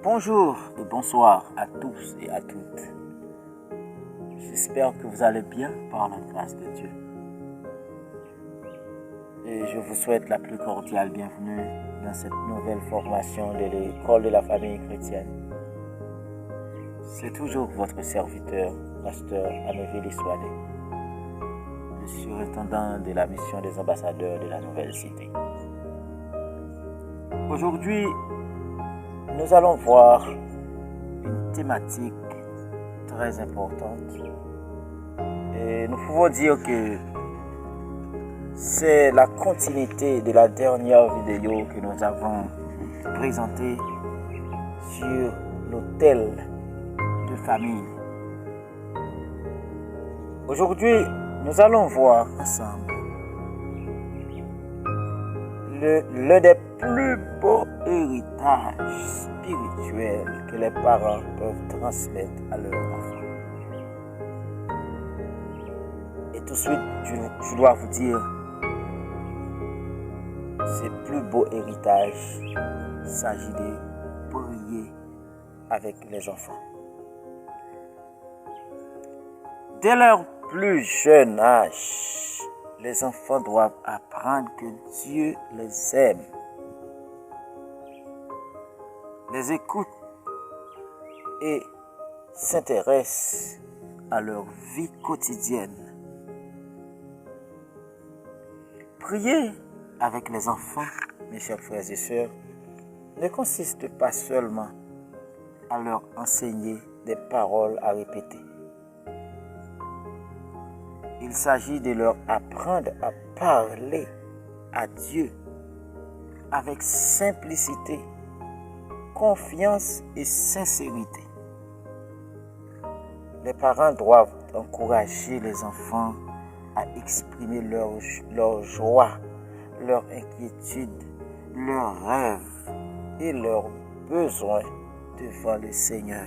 Bonjour et bonsoir à tous et à toutes. J'espère que vous allez bien par la grâce de Dieu. Et je vous souhaite la plus cordiale bienvenue dans cette nouvelle formation de l'école de la famille chrétienne. C'est toujours votre serviteur, pasteur Améville Issoadé, le surintendant de la mission des ambassadeurs de la Nouvelle Cité. Aujourd'hui, nous allons voir une thématique très importante et nous pouvons dire que c'est la continuité de la dernière vidéo que nous avons présentée sur l'hôtel de famille. Aujourd'hui, nous allons voir ensemble l'un des plus beaux héritages spirituels que les parents peuvent transmettre à leurs enfants. Et tout de suite, je dois vous dire, ce plus beau héritage, il s'agit de prier avec les enfants. Dès leur plus jeune âge, les enfants doivent apprendre que Dieu les aime, les écoute et s'intéresse à leur vie quotidienne. Prier avec les enfants, mes chers frères et sœurs, ne consiste pas seulement à leur enseigner des paroles à répéter. Il s'agit de leur apprendre à parler à Dieu avec simplicité, confiance et sincérité. Les parents doivent encourager les enfants à exprimer leur joie, leur inquiétude, leurs rêves et leurs besoins devant le Seigneur.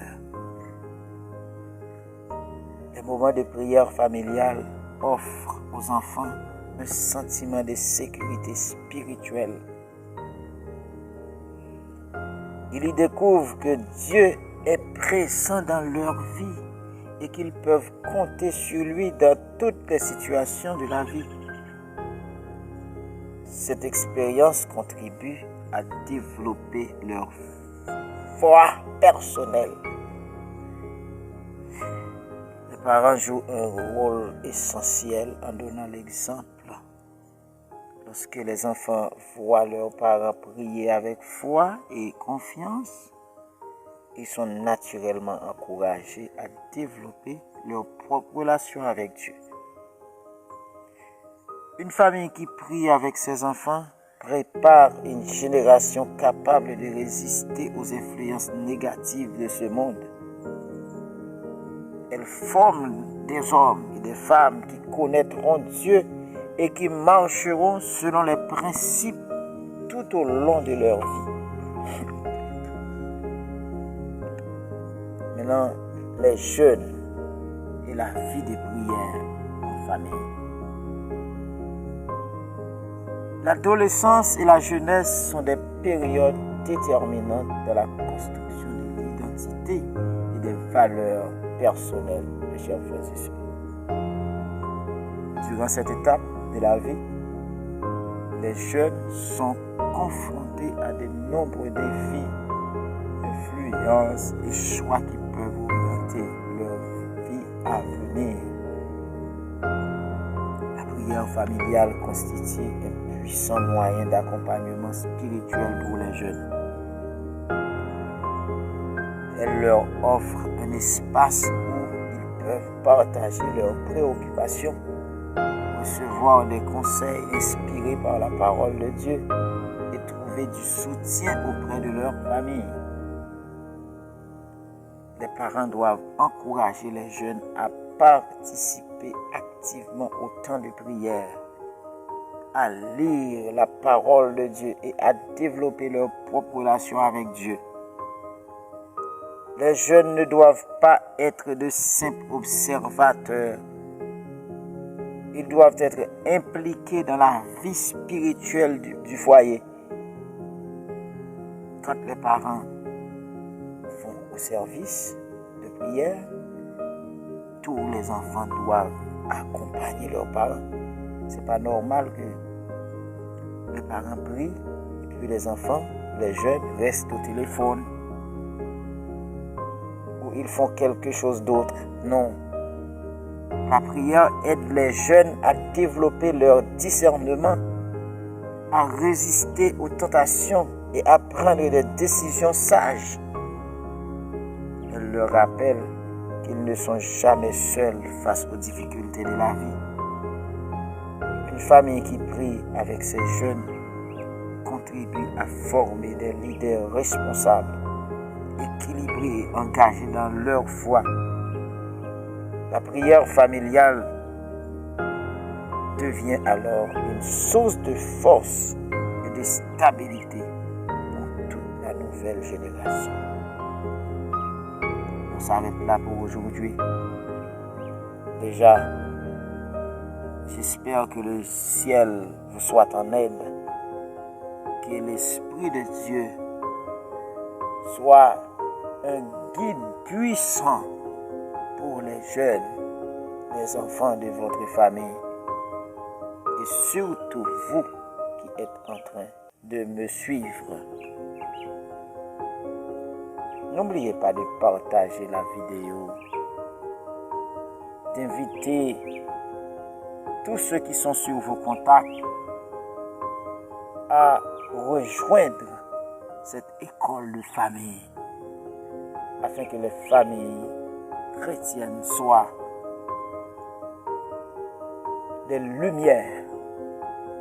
Les moments de prière familiale offrent aux enfants un sentiment de sécurité spirituelle. Ils y découvrent que Dieu est présent dans leur vie et qu'ils peuvent compter sur lui dans toutes les situations de la vie. Cette expérience contribue à développer leur foi personnelle. Les parents jouent un rôle essentiel en donnant l'exemple. Lorsque les enfants voient leurs parents prier avec foi et confiance, ils sont naturellement encouragés à développer leur propre relation avec Dieu. Une famille qui prie avec ses enfants prépare une génération capable de résister aux influences négatives de ce monde. Elle forme des hommes et des femmes qui connaîtront Dieu et qui marcheront selon les principes tout au long de leur vie. Maintenant, les jeunes et la vie de prière en famille. L'adolescence et la jeunesse sont des périodes déterminantes dans la construction de l'identité et des valeurs personnelles, mes chers frères et sœurs. Durant cette étape de la vie, les jeunes sont confrontés à de nombreux défis, influences et choix qui peuvent orienter leur vie à venir. La prière familiale constitue un puissant moyen d'accompagnement spirituel pour les jeunes. Elle leur offre un espace où ils peuvent partager leurs préoccupations, recevoir des conseils inspirés par la parole de Dieu et trouver du soutien auprès de leur famille. Les parents doivent encourager les jeunes à participer activement au temps de prière, à lire la parole de Dieu et à développer leur propre relation avec Dieu. Les jeunes ne doivent pas être de simples observateurs. Ils doivent être impliqués dans la vie spirituelle du foyer. Quand les parents au service de prière, tous les enfants doivent accompagner leurs parents. C'est pas normal que les parents prient et puis les enfants, les jeunes restent au téléphone ou ils font quelque chose d'autre. Non. La prière aide les jeunes à développer leur discernement, à résister aux tentations et à prendre des décisions sages. Elle leur rappelle qu'ils ne sont jamais seuls face aux difficultés de la vie. Une famille qui prie avec ses jeunes contribue à former des leaders responsables, équilibrés et engagés dans leur foi. La prière familiale devient alors une source de force et de stabilité pour toute la nouvelle génération. On s'arrête là pour aujourd'hui. Déjà, j'espère que le ciel vous soit en aide, que l'Esprit de Dieu soit un guide puissant pour les jeunes, les enfants de votre famille et surtout vous qui êtes en train de me suivre. N'oubliez pas de partager la vidéo, d'inviter tous ceux qui sont sur vos contacts à rejoindre cette école de famille afin que les familles chrétiennes soient des lumières,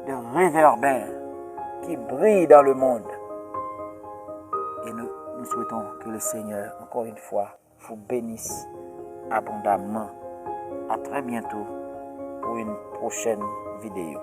des réverbères qui brillent dans le monde. Et nous souhaitons que le Seigneur, encore une fois, vous bénisse abondamment. À très bientôt pour une prochaine vidéo.